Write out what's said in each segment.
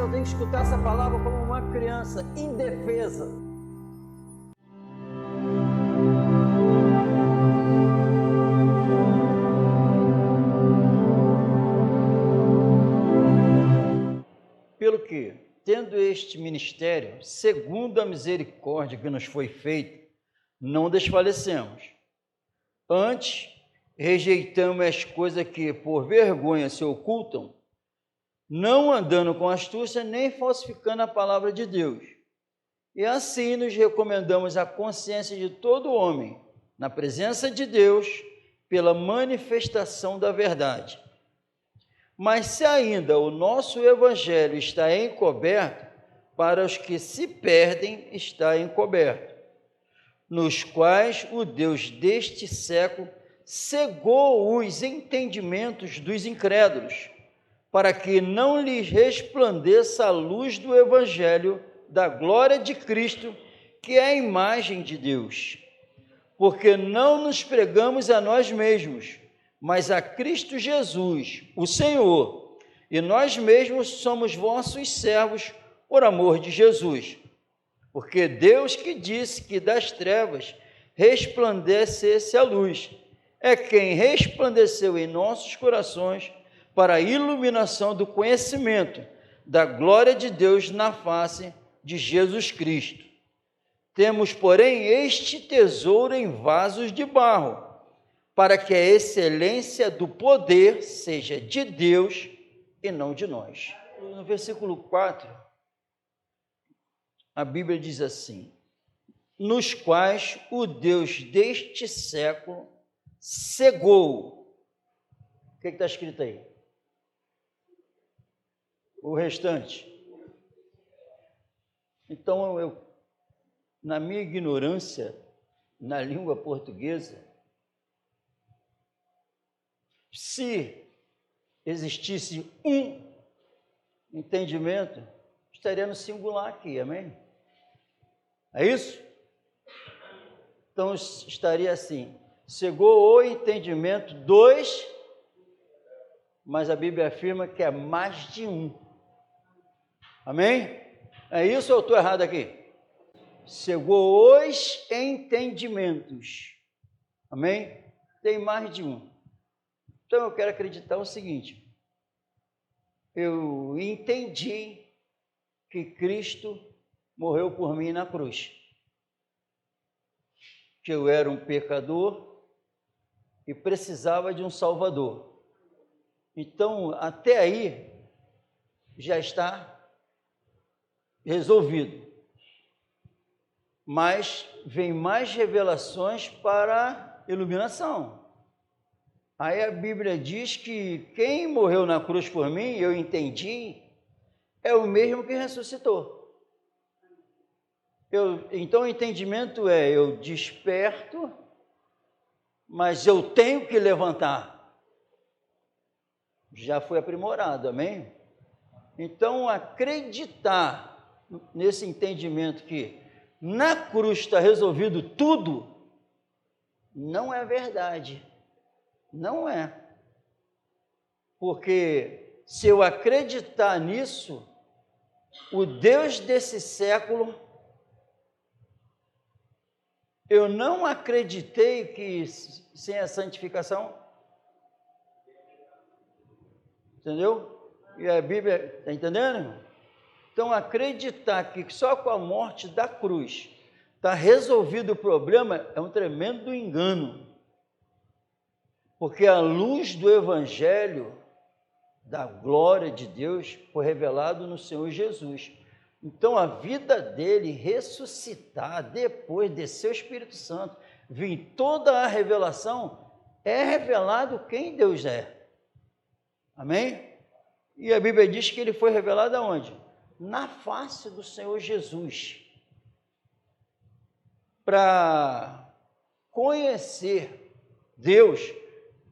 eu tenho que escutar essa palavra como uma criança indefesa. Pelo que, tendo este ministério, segundo a misericórdia que nos foi feita, não desfalecemos. Antes, rejeitamos as coisas que por vergonha se ocultam, não andando com astúcia, nem falsificando a palavra de Deus. E assim nos recomendamos a consciência de todo homem, na presença de Deus, pela manifestação da verdade. Mas se ainda o nosso evangelho está encoberto, para os que se perdem está encoberto, nos quais o Deus deste século cegou os entendimentos dos incrédulos, para que não lhes resplandeça a luz do evangelho da glória de Cristo, que é a imagem de Deus. Porque não nos pregamos a nós mesmos, mas a Cristo Jesus, o Senhor, e nós mesmos somos vossos servos por amor de Jesus. Porque Deus que disse que das trevas resplandecesse a luz, é quem resplandeceu em nossos corações para a iluminação do conhecimento da glória de Deus na face de Jesus Cristo. Temos, porém, este tesouro em vasos de barro, para que a excelência do poder seja de Deus e não de nós. No versículo 4, a Bíblia diz assim: nos quais o Deus deste século cegou. O que está escrito aí? O restante. Então, na minha ignorância, na língua portuguesa, se existisse um entendimento, estaria no singular aqui, amém? É isso? Então, estaria assim: cegou o entendimento dos, mas a Bíblia afirma que é mais de um. Amém? É isso ou eu estou errado aqui? Cegou os entendimentos. Amém? Tem mais de um. Então eu quero acreditar o seguinte: eu entendi que Cristo morreu por mim na cruz, que eu era um pecador e precisava de um Salvador. Então, até aí, já está resolvido. Mas vem mais revelações para iluminação. Aí a Bíblia diz que quem morreu na cruz por mim, eu entendi, é o mesmo que ressuscitou. Então o entendimento é: eu desperto, mas eu tenho que levantar. Já foi aprimorado, amém? Então, acreditar nesse entendimento que na cruz está resolvido tudo, não é verdade. Não é. Porque se eu acreditar nisso, o Deus desse século, eu não acreditei que sem a santificação, entendeu? E a Bíblia, está entendendo, irmão? Então, acreditar que só com a morte da cruz está resolvido o problema é um tremendo engano. Porque a luz do Evangelho, da glória de Deus, foi revelado no Senhor Jesus. Então, a vida dele ressuscitar, depois descer o Espírito Santo, vir toda a revelação, é revelado quem Deus é. Amém? E a Bíblia diz que ele foi revelado aonde? Na face do Senhor Jesus. Para conhecer Deus,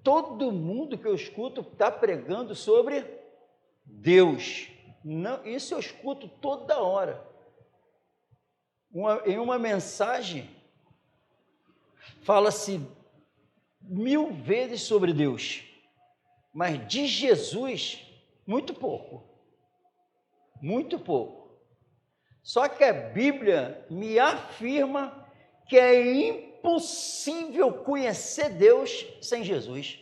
todo mundo que eu escuto está pregando sobre Deus. Não, isso eu escuto toda hora. Em uma mensagem, fala-se 1000 vezes sobre Deus, mas de Jesus, muito pouco. muito pouco. Só que a Bíblia me afirma que é impossível conhecer Deus sem Jesus.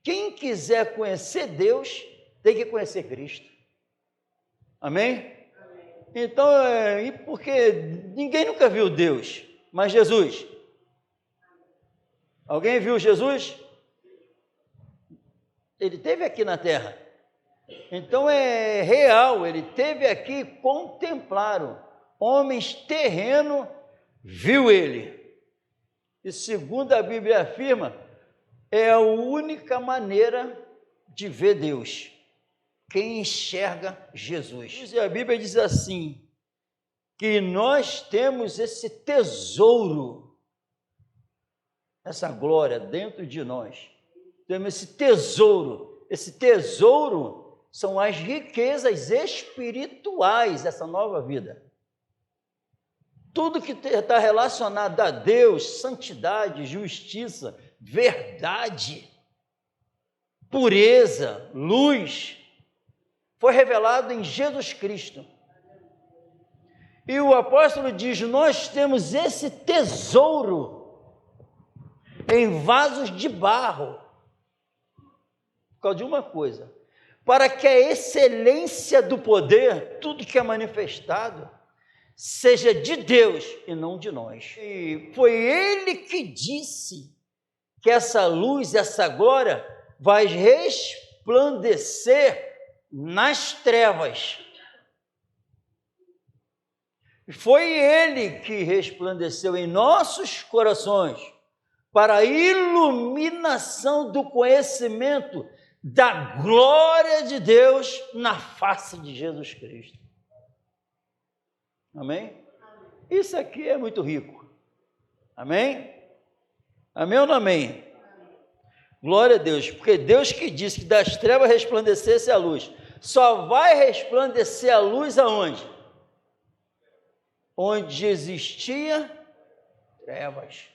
Quem quiser conhecer Deus, tem que conhecer Cristo. Amém? Então, porque ninguém nunca viu Deus, mas Jesus. Alguém viu Jesus? Ele esteve aqui na terra. Então é real, ele esteve aqui, contemplaram. Homens terrenos viu ele. E segundo a Bíblia afirma, é a única maneira de ver Deus. Quem enxerga Jesus. E a Bíblia diz assim, que nós temos esse tesouro, essa glória dentro de nós. Temos esse tesouro. Esse tesouro são as riquezas espirituais dessa nova vida. Tudo que está relacionado a Deus, santidade, justiça, verdade, pureza, luz, foi revelado em Jesus Cristo. E o apóstolo diz, nós temos esse tesouro em vasos de barro, por causa de uma coisa, para que a excelência do poder, tudo que é manifestado, seja de Deus e não de nós. E foi Ele que disse que essa luz, essa glória, vai resplandecer nas trevas. Foi Ele que resplandeceu em nossos corações para a iluminação do conhecimento da glória de Deus na face de Jesus Cristo. Amém? Isso aqui é muito rico. Amém? Amém ou não amém? Glória a Deus, porque Deus que disse que das trevas resplandecesse a luz, só vai resplandecer a luz aonde? Onde existia trevas.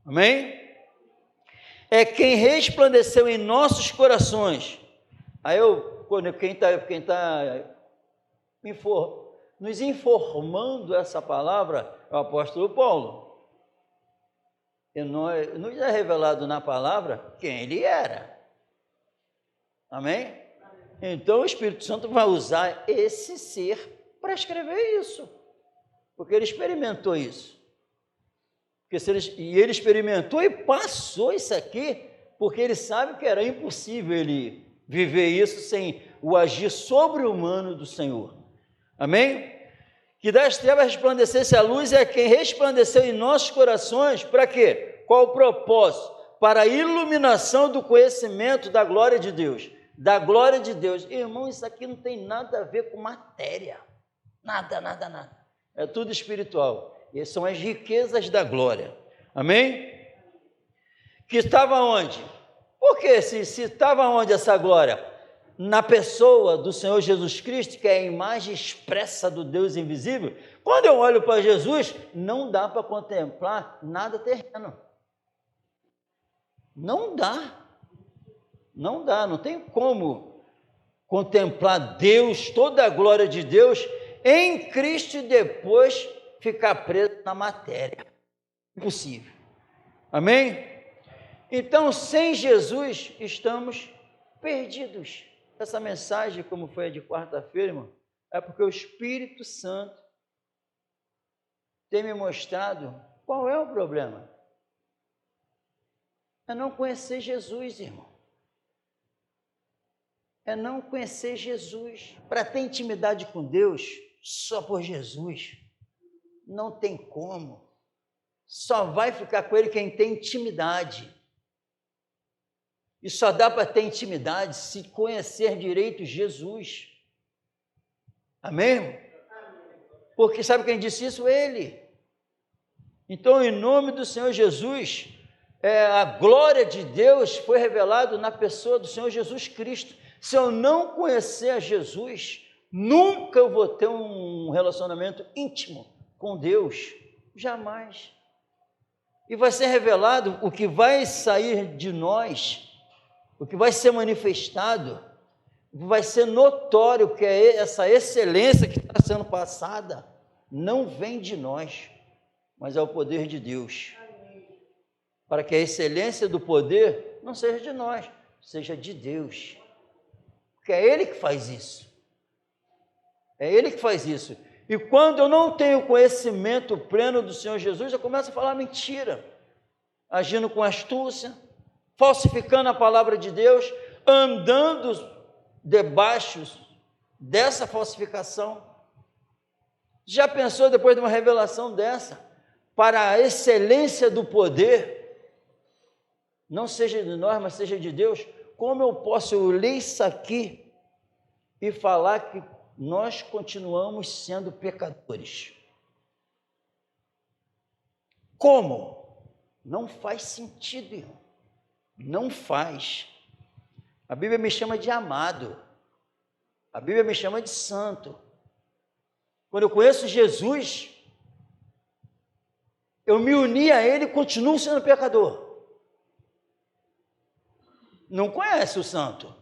Amém? É quem resplandeceu em nossos corações. Aí quem está nos informando essa palavra é o apóstolo Paulo. E nos é revelado na palavra quem ele era. Amém? Então o Espírito Santo vai usar esse ser para escrever isso. Porque ele experimentou isso. E ele experimentou e passou isso aqui, porque ele sabe que era impossível ele viver isso sem o agir sobre-humano do Senhor. Amém? Que das trevas resplandecesse a luz é quem resplandeceu em nossos corações, para quê? Qual o propósito? Para a iluminação do conhecimento da glória de Deus. Da glória de Deus. Irmão, isso aqui não tem nada a ver com matéria. Nada, nada, nada. É tudo espiritual. E são as riquezas da glória. Amém? Que estava onde? Porque se estava onde essa glória? Na pessoa do Senhor Jesus Cristo, que é a imagem expressa do Deus invisível. Quando eu olho para Jesus, não dá para contemplar nada terreno. Não dá. Não dá, não tem como contemplar Deus, toda a glória de Deus em Cristo e depois ficar preso na matéria. Impossível. Amém? Então, sem Jesus, estamos perdidos. Essa mensagem, como foi a de quarta-feira, irmão, é porque o Espírito Santo tem me mostrado qual é o problema. É não conhecer Jesus, irmão. É não conhecer Jesus. Para ter intimidade com Deus, só por Jesus. Não tem como. Só vai ficar com Ele quem tem intimidade. E só dá para ter intimidade se conhecer direito Jesus. Amém? Porque sabe quem disse isso? Ele. Então, em nome do Senhor Jesus, a glória de Deus foi revelada na pessoa do Senhor Jesus Cristo. Se eu não conhecer a Jesus, nunca eu vou ter um relacionamento íntimo com Deus. Jamais. E vai ser revelado o que vai sair de nós, o que vai ser manifestado, vai ser notório que essa excelência que está sendo passada não vem de nós, mas é o poder de Deus. Para que a excelência do poder não seja de nós, seja de Deus. Porque é Ele que faz isso. É Ele que faz isso. E quando eu não tenho conhecimento pleno do Senhor Jesus, eu começo a falar mentira, agindo com astúcia, falsificando a palavra de Deus, andando debaixo dessa falsificação. Já pensou, depois de uma revelação dessa, para a excelência do poder, não seja de nós, mas seja de Deus, como eu posso ler isso aqui e falar que nós continuamos sendo pecadores? Como? Não faz sentido, irmão. Não faz. A Bíblia me chama de amado. A Bíblia me chama de santo. Quando eu conheço Jesus, eu me uni a Ele e continuo sendo pecador. Não conhece o santo,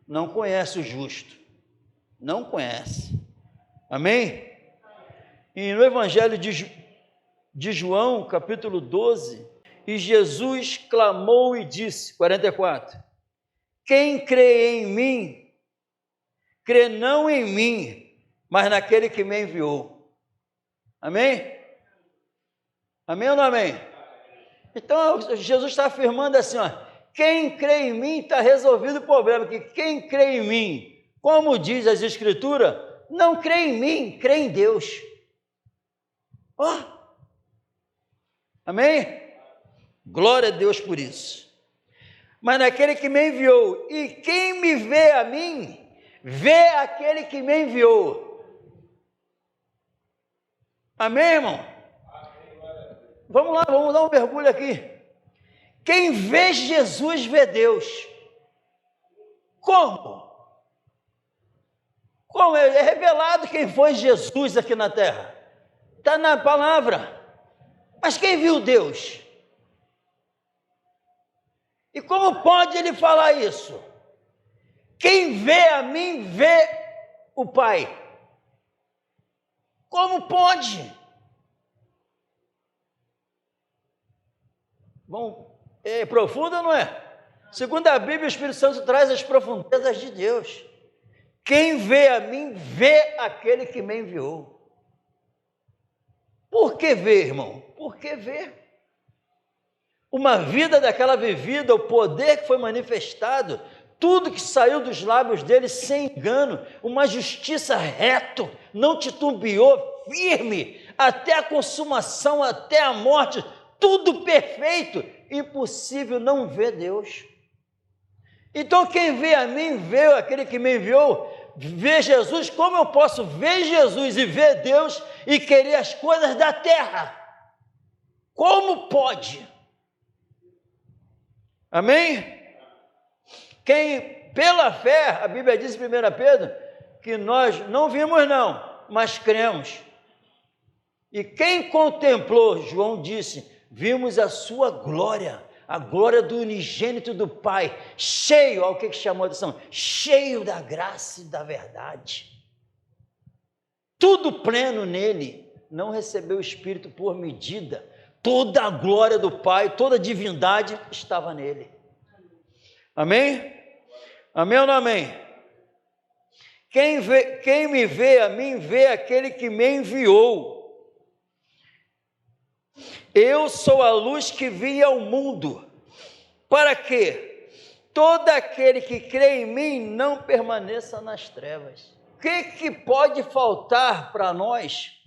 não conhece o justo, não conhece. Amém? E no Evangelho de João, capítulo 12, e Jesus clamou e disse, 44, quem crê em mim, crê não em mim, mas naquele que me enviou. Amém? Amém ou não amém? Então, Jesus está afirmando assim, ó, quem crê em mim está resolvido o problema, que quem crê em mim, como diz as Escrituras, não crê em mim, crê em Deus. Ó, amém? Glória a Deus por isso. Mas naquele que me enviou, e quem me vê a mim, vê aquele que me enviou. Amém, irmão? Vamos lá, vamos dar um mergulho aqui. Quem vê Jesus vê Deus. Como? Como? É revelado quem foi Jesus aqui na terra. Está na palavra. Mas quem viu Deus? E como pode ele falar isso? Quem vê a mim vê o Pai. Como pode? Bom, é profundo ou não é? Segundo a Bíblia, o Espírito Santo traz as profundezas de Deus. Quem vê a mim, vê aquele que me enviou. Por que ver, irmão? Por que ver? Uma vida daquela vivida, o poder que foi manifestado, tudo que saiu dos lábios dele sem engano, uma justiça reto, não titubeou, firme, até a consumação, até a morte, tudo perfeito, impossível não ver Deus. Então quem vê a mim, vê aquele que me enviou, vê Jesus. Como eu posso ver Jesus e ver Deus e querer as coisas da terra? Como pode? Amém? Quem, pela fé, a Bíblia diz em 1 Pedro, que nós não vimos não, mas cremos. E quem contemplou, João disse, vimos a sua glória, a glória do unigênito do Pai, cheio, olha o que chamou a atenção, cheio da graça e da verdade. Tudo pleno nele, não recebeu o Espírito por medida, toda a glória do Pai, toda a divindade estava nele. Amém? Amém ou não amém? Quem me vê a mim, vê aquele que me enviou. Eu sou a luz que vim ao mundo, para que todo aquele que crê em mim não permaneça nas trevas. O que pode faltar para nós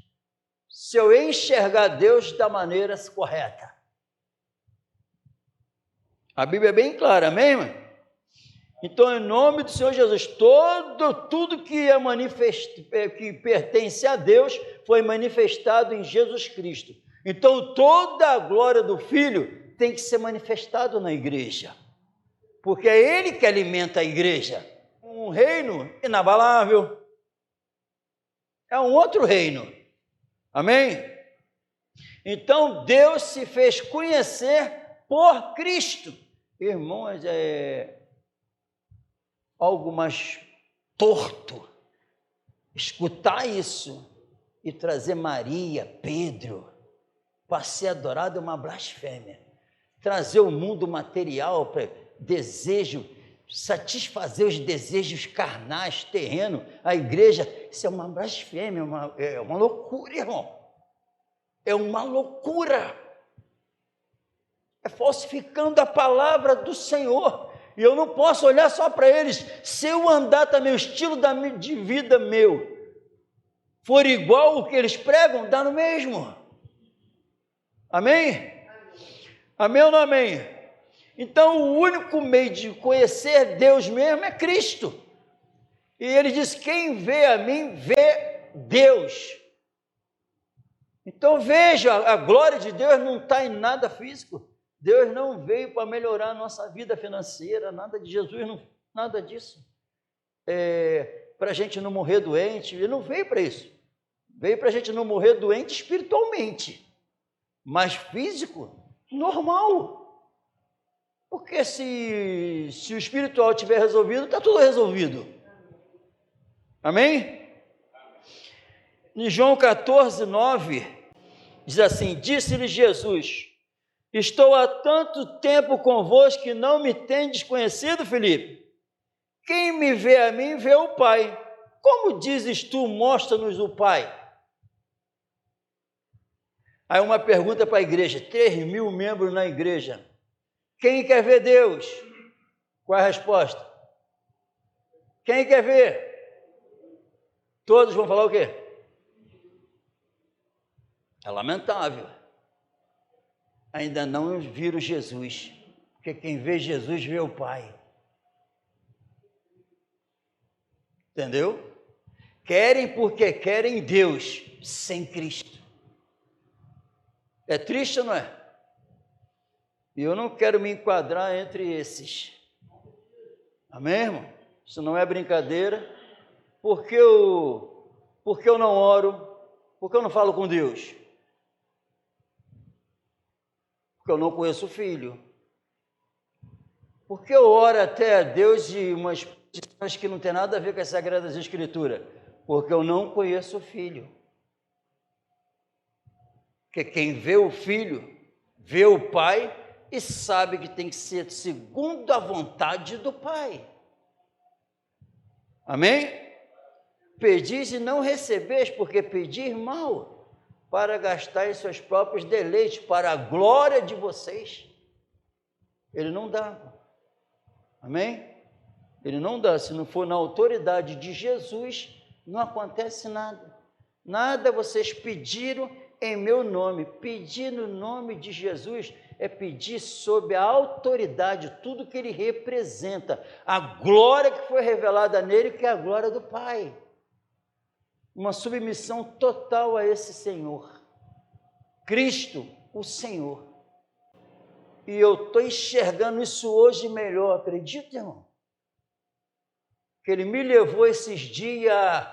se eu enxergar Deus da maneira correta? A Bíblia é bem clara, amém, irmão? Então, em nome do Senhor Jesus, tudo que que pertence a Deus foi manifestado em Jesus Cristo. Então, toda a glória do Filho tem que ser manifestado na igreja, porque é Ele que alimenta a igreja. Um reino inabalável, é um outro reino, amém? Então, Deus se fez conhecer por Cristo. Irmãos, é algo mais torto, escutar isso e trazer Maria, Pedro, para ser adorado é uma blasfêmia. Trazer o mundo material para desejo, satisfazer os desejos carnais, terreno, a igreja, isso é uma blasfêmia, é uma loucura, irmão. É uma loucura. É falsificando a palavra do Senhor. E eu não posso olhar só para eles. Se eu andar também, o estilo de vida meu for igual ao que eles pregam, dá no mesmo. Amém? Amém ou não amém? Então, o único meio de conhecer Deus mesmo é Cristo. E ele diz, quem vê a mim, vê Deus. Então, veja, a glória de Deus não está em nada físico. Deus não veio para melhorar a nossa vida financeira, nada de Jesus, não, nada disso. Para a gente não morrer doente, ele não veio para isso. Veio para a gente não morrer doente espiritualmente, mas físico, normal. Porque se o espiritual estiver resolvido, está tudo resolvido. Amém? Em João 14, 9, diz assim, disse-lhe Jesus, estou há tanto tempo convosco que não me tendes conhecido, Filipe? Quem me vê a mim, vê o Pai. Como dizes tu, mostra-nos o Pai? Aí uma pergunta para a igreja, 3.000 membros na igreja. Quem quer ver Deus? Qual é a resposta? Quem quer ver? Todos vão falar o quê? É lamentável. Ainda não viram Jesus, porque quem vê Jesus vê o Pai. Entendeu? Querem porque querem Deus, sem Cristo. É triste ou não é? E eu não quero me enquadrar entre esses. Amém, irmão? Isso não é brincadeira. Porque eu não oro? Porque eu não falo com Deus? Porque eu não conheço o Filho. Porque eu oro até a Deus de umas posições que não tem nada a ver com as Sagradas Escrituras? Porque eu não conheço o Filho. Porque quem vê o Filho, vê o Pai e sabe que tem que ser segundo a vontade do Pai. Amém? Pedis e não recebeis, porque pedir mal, para gastar em seus próprios deleites, para a glória de vocês. Ele não dá. Amém? Ele não dá. Se não for na autoridade de Jesus, não acontece nada. Nada vocês pediram em meu nome. Pedir no nome de Jesus é pedir sob a autoridade, tudo que ele representa, a glória que foi revelada nele, que é a glória do Pai. Uma submissão total a esse Senhor. Cristo, o Senhor. E eu estou enxergando isso hoje melhor, acredita, irmão? Que ele me levou esses dias,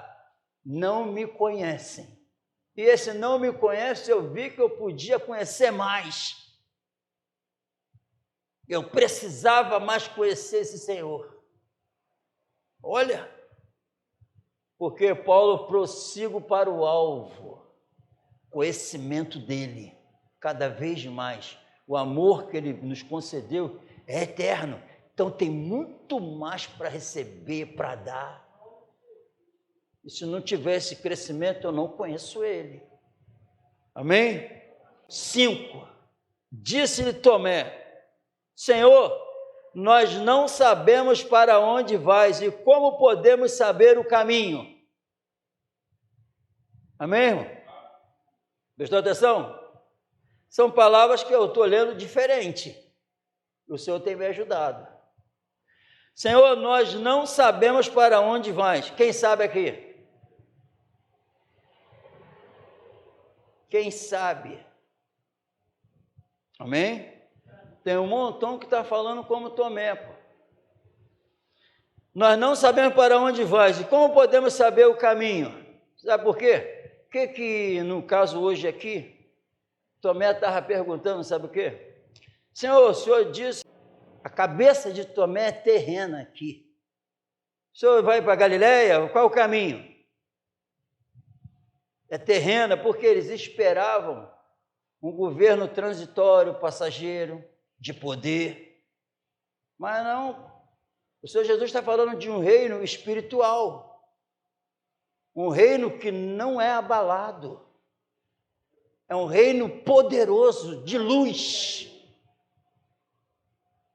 não me conhecem. E esse não me conhece, eu vi que eu podia conhecer mais. Eu precisava mais conhecer esse Senhor. Olha, porque Paulo prossigo para o alvo, conhecimento dele, cada vez mais. O amor que ele nos concedeu é eterno. Então tem muito mais para receber, para dar. E se não tiver esse crescimento, eu não conheço ele. Amém? 5. Disse-lhe Tomé, Senhor, nós não sabemos para onde vais e como podemos saber o caminho. Amém, irmão? Prestou atenção? São palavras que eu estou lendo diferente. O Senhor tem me ajudado. Senhor, nós não sabemos para onde vais. Quem sabe aqui? Quem sabe? Amém? Tem um montão que está falando como Tomé. Pô. Nós não sabemos para onde vais. E como podemos saber o caminho? Sabe por quê? O que no caso hoje aqui, Tomé estava perguntando, sabe o quê? Senhor, o Senhor disse, a cabeça de Tomé é terrena aqui. O senhor vai para Galiléia? Qual é o caminho? É terrena, porque eles esperavam um governo transitório, passageiro, de poder. Mas não, o Senhor Jesus está falando de um reino espiritual, um reino que não é abalado, é um reino poderoso, de luz.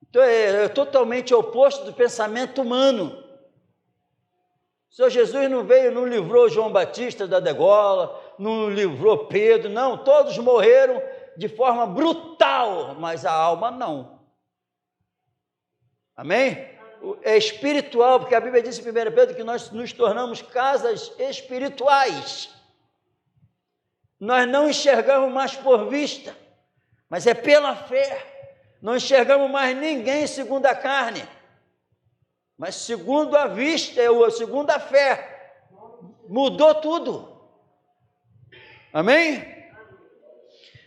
Então é totalmente oposto do pensamento humano. O Senhor Jesus não veio, não livrou João Batista da degola, não livrou Pedro, não, todos morreram de forma brutal, mas a alma não. Amém? É espiritual, porque a Bíblia diz em 1 Pedro que nós nos tornamos casas espirituais. Nós não enxergamos mais por vista, mas é pela fé. Não enxergamos mais ninguém segundo a carne, mas segundo a vista, segundo a fé. Mudou tudo. Amém?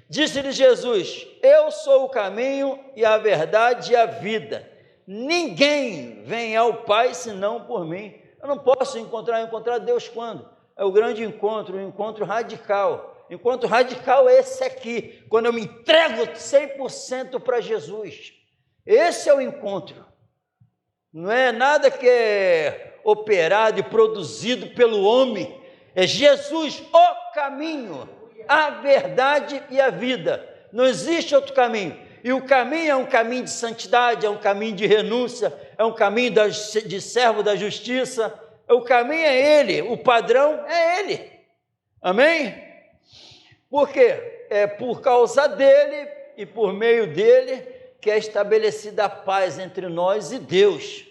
Disse-lhe Jesus: eu sou o caminho e a verdade e a vida. Ninguém vem ao Pai senão por mim. Eu não posso encontrar Deus quando? É o grande encontro, o encontro radical. O encontro radical é esse aqui, quando eu me entrego 100% para Jesus. Esse é o encontro. Não é nada que é operado e produzido pelo homem. É Jesus, o caminho, a verdade e a vida. Não existe outro caminho. E o caminho é um caminho de santidade, é um caminho de renúncia, é um caminho de servo da justiça. O caminho é Ele, o padrão é Ele. Amém? Por quê? É por causa dele e por meio dele que é estabelecida a paz entre nós e Deus.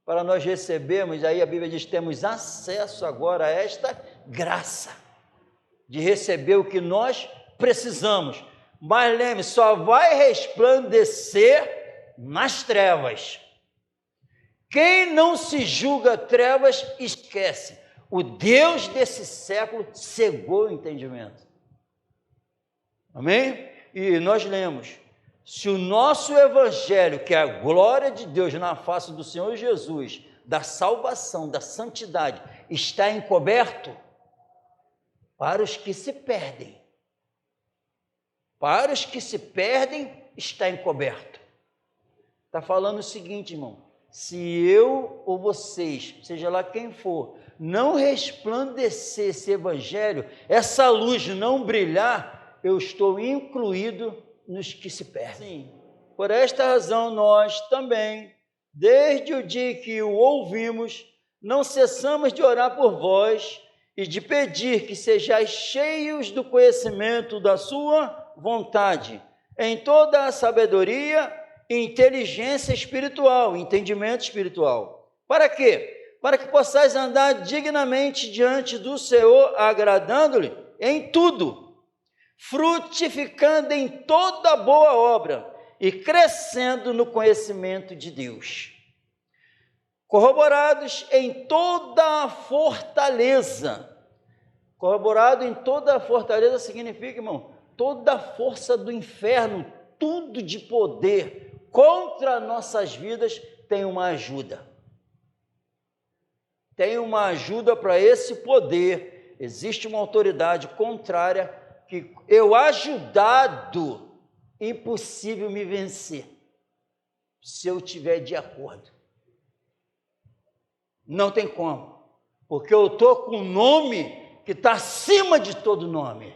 Para nós recebermos, aí a Bíblia diz, temos acesso agora a esta graça, de receber o que nós precisamos. Mas lembre, só vai resplandecer nas trevas. Quem não se julga trevas, esquece. O Deus desse século cegou o entendimento. Amém? E nós lemos, se o nosso evangelho, que é a glória de Deus na face do Senhor Jesus, da salvação, da santidade, está encoberto, para os que se perdem. Para os que se perdem, está encoberto. Está falando o seguinte, irmão, se eu ou vocês, seja lá quem for, não resplandecer esse evangelho, essa luz não brilhar, eu estou incluído nos que se perdem. Sim. Por esta razão, nós também, desde o dia que o ouvimos, não cessamos de orar por vós e de pedir que sejais cheios do conhecimento da sua vontade, em toda a sabedoria e inteligência espiritual, entendimento espiritual. Para quê? Para que possais andar dignamente diante do Senhor, agradando-lhe em tudo, frutificando em toda boa obra e crescendo no conhecimento de Deus, corroborados em toda a fortaleza. Corroborado em toda a fortaleza significa, irmão, toda a força do inferno, tudo de poder contra nossas vidas tem uma ajuda. Tem uma ajuda para esse poder. Existe uma autoridade contrária que eu ajudado, impossível me vencer, se eu estiver de acordo. Não tem como, porque eu estou com um nome que está acima de todo nome.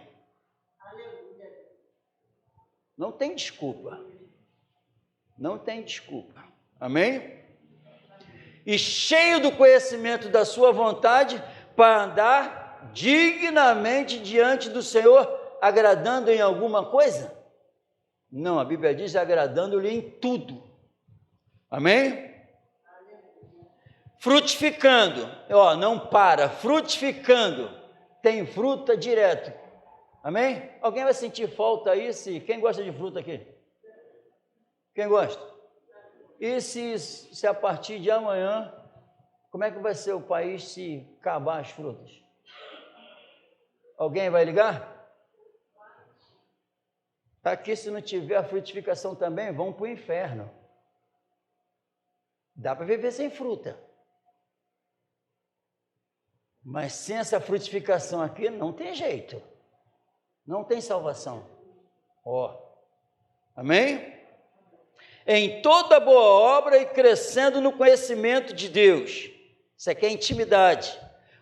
Não tem desculpa. Não tem desculpa. Amém? E cheio do conhecimento da sua vontade, para andar dignamente diante do Senhor, agradando em alguma coisa? Não, a Bíblia diz agradando-lhe em tudo. Amém? Frutificando, não para, frutificando, tem fruta direto. Amém? Alguém vai sentir falta aí? Quem gosta de fruta aqui? Quem gosta? E se a partir de amanhã, como é que vai ser o país se acabar as frutas? Alguém vai ligar? Aqui, se não tiver a frutificação também, vão para o inferno. Dá para viver sem fruta. Mas sem essa frutificação aqui, não tem jeito. Não tem salvação. Ó. Amém? Em toda boa obra e crescendo no conhecimento de Deus. Isso aqui é intimidade.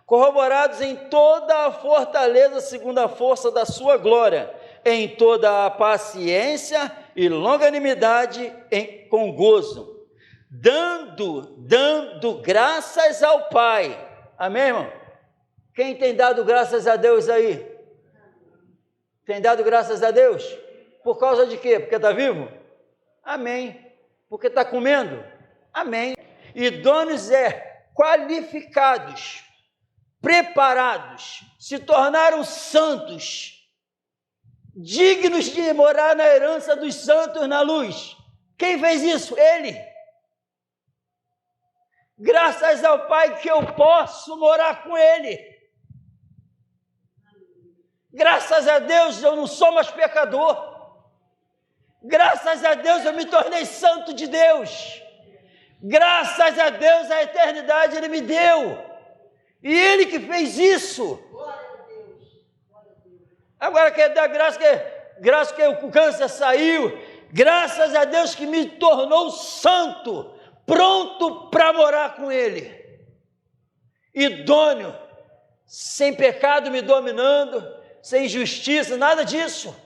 Corroborados em toda a fortaleza segundo a força da sua glória, em toda a paciência e longanimidade com gozo, dando graças ao Pai. Amém, irmão? Quem tem dado graças a Deus aí? Tem dado graças a Deus? Por causa de quê? Porque está vivo? Amém. Porque está comendo? Amém. Idôneos qualificados, preparados, se tornaram santos, dignos de morar na herança dos santos na luz. Quem fez isso? Ele. Graças ao Pai que eu posso morar com Ele. Graças a Deus eu não sou mais pecador. Graças a Deus eu me tornei santo de Deus. Graças a Deus a eternidade Ele me deu. E Ele que fez isso. Agora quer dar graça que o câncer saiu. Graças a Deus que me tornou santo, pronto para morar com Ele. Idôneo, sem pecado me dominando, sem injustiça, nada disso.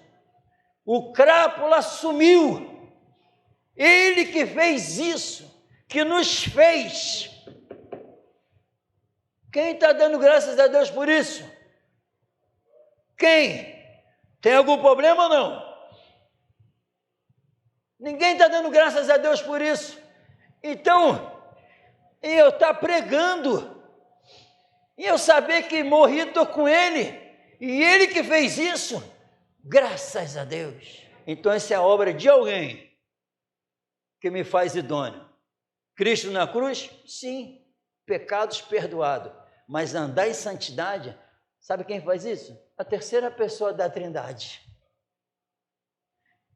O crápula sumiu. Ele que fez isso, que nos fez. Quem está dando graças a Deus por isso? Quem? Tem algum problema ou não? Ninguém está dando graças a Deus por isso. Então, eu estar pregando, e eu saber que morri, estou com Ele, e Ele que fez isso, graças a Deus. Então, essa é a obra de alguém que me faz idôneo. Cristo na cruz? Sim, pecados perdoados. Mas andar em santidade, sabe quem faz isso? A terceira pessoa da Trindade.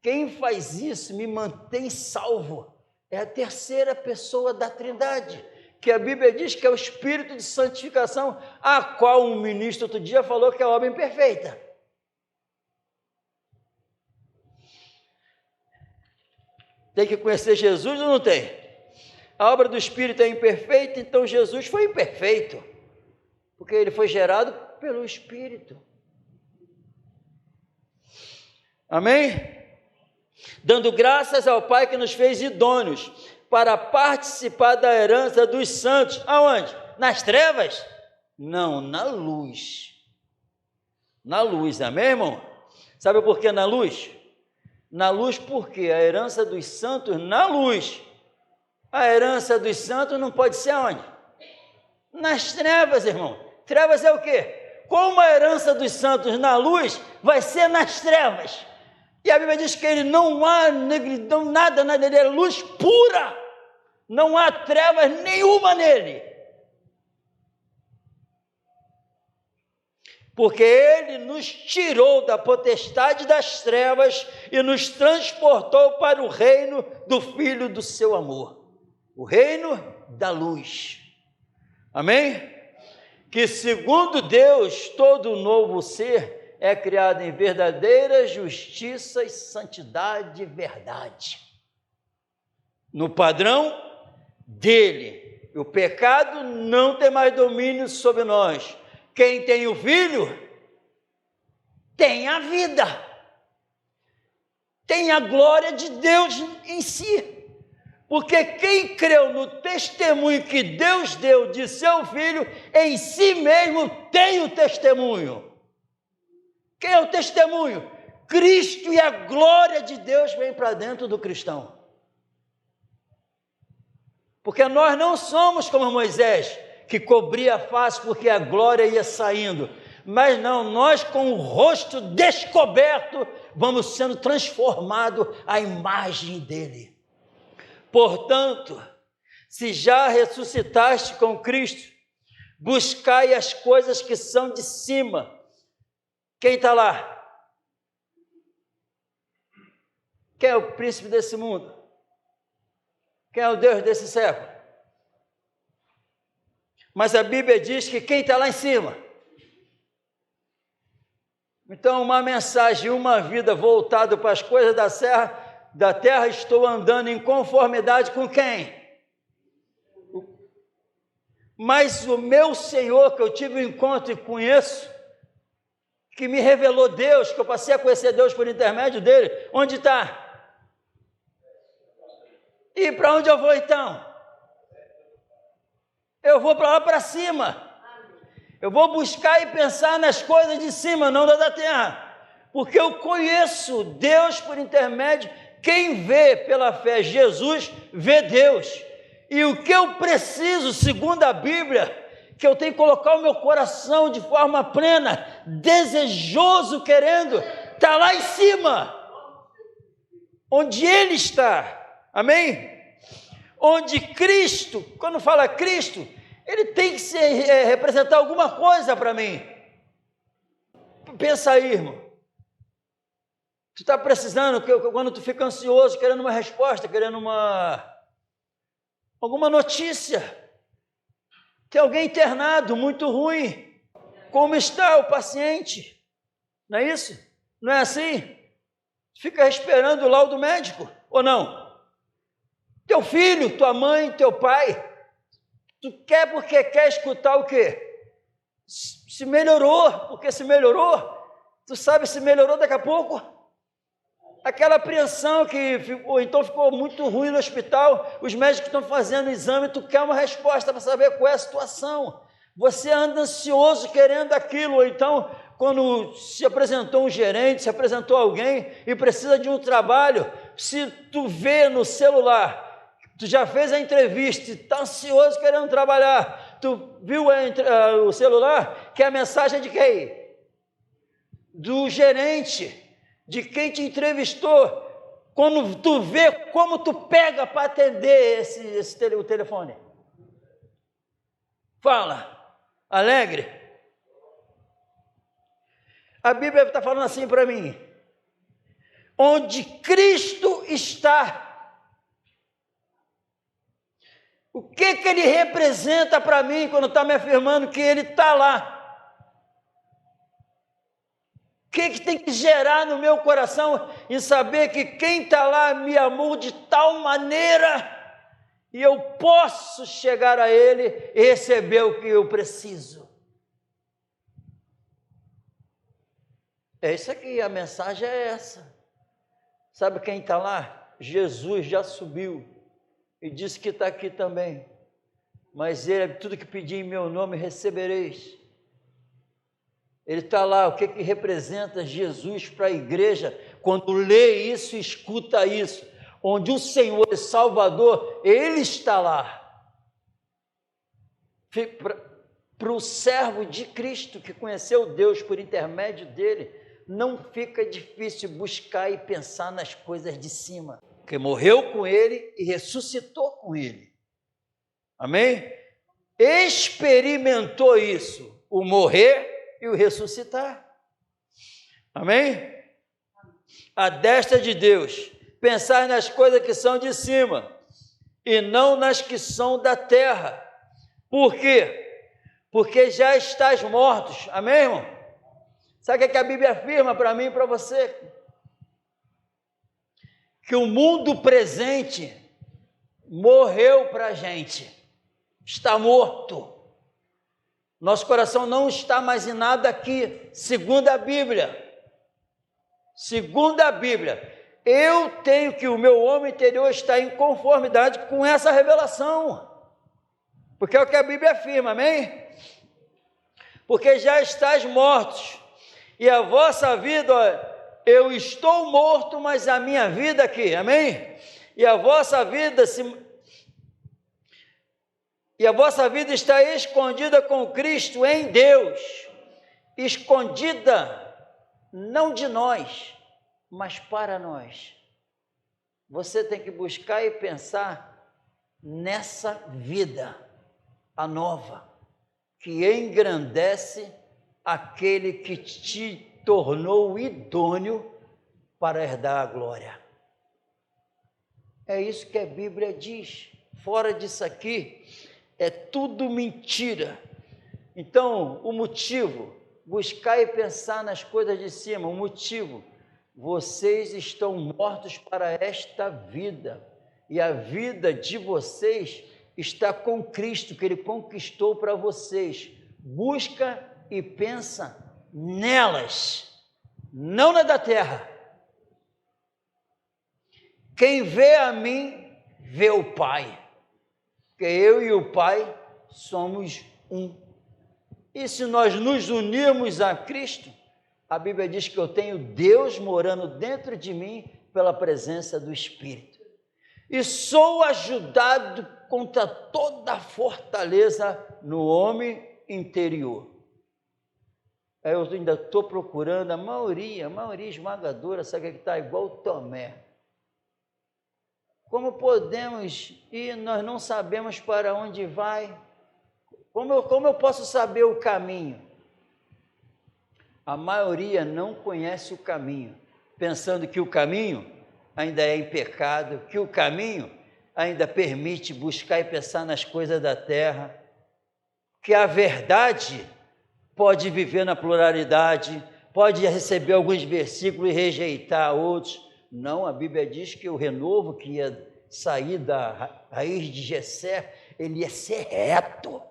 Quem faz isso me mantém salvo. É a terceira pessoa da Trindade, que a Bíblia diz que é o Espírito de santificação, a qual um ministro outro dia falou que é a obra imperfeita. Tem que conhecer Jesus ou não tem? A obra do Espírito é imperfeita, então Jesus foi imperfeito, porque ele foi gerado pelo Espírito. Amém? Dando graças ao Pai que nos fez idôneos para participar da herança dos santos. Aonde? Nas trevas? Não, na luz. Na luz, amém, irmão? Sabe por que na luz? Na luz porque a herança dos santos na luz. A herança dos santos não pode ser aonde? Nas trevas, irmão. Trevas é o quê? Como a herança dos santos na luz vai ser nas trevas. E a Bíblia diz que ele não há negridão, nada nele, é luz pura. Não há trevas nenhuma nele. Porque ele nos tirou da potestade das trevas e nos transportou para o reino do Filho do seu amor. O reino da luz. Amém? Que segundo Deus, todo novo ser é criado em verdadeira justiça e santidade e verdade. No padrão dele. O pecado não tem mais domínio sobre nós. Quem tem o Filho, tem a vida. Tem a glória de Deus em si. Porque quem creu no testemunho que Deus deu de seu Filho, em si mesmo tem o testemunho. Quem é o testemunho? Cristo, e a glória de Deus vem para dentro do cristão. Porque nós não somos como Moisés, que cobria a face porque a glória ia saindo. Mas não, nós com o rosto descoberto, vamos sendo transformados à imagem dele. Portanto, se já ressuscitaste com Cristo, buscai as coisas que são de cima. Quem está lá? Quem é o príncipe desse mundo? Quem é o Deus desse século? Mas a Bíblia diz que quem está lá em cima. Então, uma mensagem, uma vida voltada para as coisas da terra, estou andando em conformidade com quem? Mas o meu Senhor, que eu tive um encontro e conheço, que me revelou Deus, que eu passei a conhecer Deus por intermédio dele, onde está? E para onde eu vou então? Eu vou para lá para cima. Eu vou buscar e pensar nas coisas de cima, não da terra. Porque eu conheço Deus por intermédio. Quem vê pela fé Jesus, vê Deus. E o que eu preciso, segundo a Bíblia, que eu tenho que colocar o meu coração de forma plena, desejoso, querendo, está lá em cima. Onde Ele está. Amém? Onde Cristo, quando fala Cristo, Ele tem que representar alguma coisa para mim. Pensa aí, irmão. Tu está precisando, quando tu fica ansioso, querendo uma resposta, querendo alguma notícia. Tem alguém internado, muito ruim. Como está o paciente? Não é isso? Não é assim? Fica esperando o laudo médico, ou não? Teu filho, tua mãe, teu pai, tu quer porque quer escutar o quê? Se melhorou, porque se melhorou, tu sabe se melhorou daqui a pouco? Aquela apreensão ou então ficou muito ruim no hospital, os médicos estão fazendo o exame, tu quer uma resposta para saber qual é a situação. Você anda ansioso querendo aquilo, ou então quando se apresentou um gerente, se apresentou alguém e precisa de um trabalho, se tu vê no celular, tu já fez a entrevista, está ansioso querendo trabalhar, tu viu o celular, que é a mensagem de quem? Do gerente, de quem te entrevistou. Quando tu vê, como tu pega para atender o telefone? Fala, alegre. A Bíblia está falando assim para mim, onde Cristo está. O que Ele representa para mim quando está me afirmando que Ele está lá? O que tem que gerar no meu coração em saber que quem está lá me amou de tal maneira e eu posso chegar a Ele e receber o que eu preciso? É isso aqui, a mensagem é essa. Sabe quem está lá? Jesus já subiu e disse que está aqui também. Mas Ele, tudo que pedir em meu nome recebereis. Ele está lá, o que representa Jesus para a igreja, quando lê isso e escuta isso, onde o Senhor é Salvador, Ele está lá. Para o servo de Cristo, que conheceu Deus por intermédio dele, não fica difícil buscar e pensar nas coisas de cima, porque morreu com Ele e ressuscitou com Ele. Amém? Experimentou isso, o morrer e o ressuscitar. Amém? A destra de Deus, pensar nas coisas que são de cima e não nas que são da terra. Por quê? Porque já estás mortos. Amém, irmão? Sabe o que a Bíblia afirma para mim e para você? Que o mundo presente morreu para a gente. Está morto. Nosso coração não está mais em nada aqui, segundo a Bíblia. Segundo a Bíblia, eu tenho que o meu homem interior está em conformidade com essa revelação. Porque é o que a Bíblia afirma, amém? Porque já estáis mortos, e a vossa vida, eu estou morto, mas a minha vida aqui, amém? E a vossa vida está escondida com Cristo em Deus, escondida não de nós, mas para nós. Você tem que buscar e pensar nessa vida, a nova, que engrandece aquele que te tornou idôneo para herdar a glória. É isso que a Bíblia diz. Fora disso aqui, É tudo mentira. Então, o motivo, buscar e pensar nas coisas de cima, o motivo, vocês estão mortos para esta vida, e a vida de vocês está com Cristo, que Ele conquistou para vocês. Busca e pensa nelas, não na da terra. Quem vê a mim, vê o Pai, porque eu e o Pai somos um. E se nós nos unirmos a Cristo, a Bíblia diz que eu tenho Deus morando dentro de mim pela presença do Espírito. E sou ajudado contra toda a fortaleza no homem interior. Eu ainda estou procurando a maioria esmagadora, sabe que está igual Tomé. Como podemos ir, nós não sabemos para onde vai. Como eu posso saber o caminho? A maioria não conhece o caminho, pensando que o caminho ainda é em pecado, que o caminho ainda permite buscar e pensar nas coisas da terra, que a verdade pode viver na pluralidade, pode receber alguns versículos e rejeitar outros. Não, a Bíblia diz que o renovo que ia sair da raiz de Jessé, ele ia ser reto.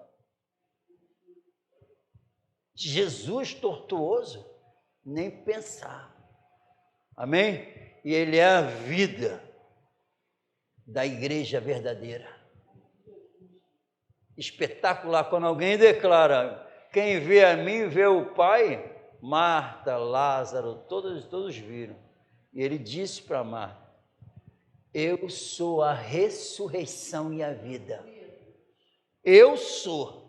Jesus tortuoso, nem pensar. Amém? E ele é a vida da igreja verdadeira. Espetacular, quando alguém declara, quem vê a mim, vê o Pai. Marta, Lázaro, todos viram. E ele disse para Marta, eu sou a ressurreição e a vida. Eu sou.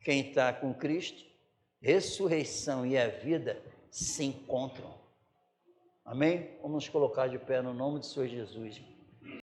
Quem está com Cristo, ressurreição e a vida se encontram. Amém? Vamos nos colocar de pé no nome do Senhor Jesus.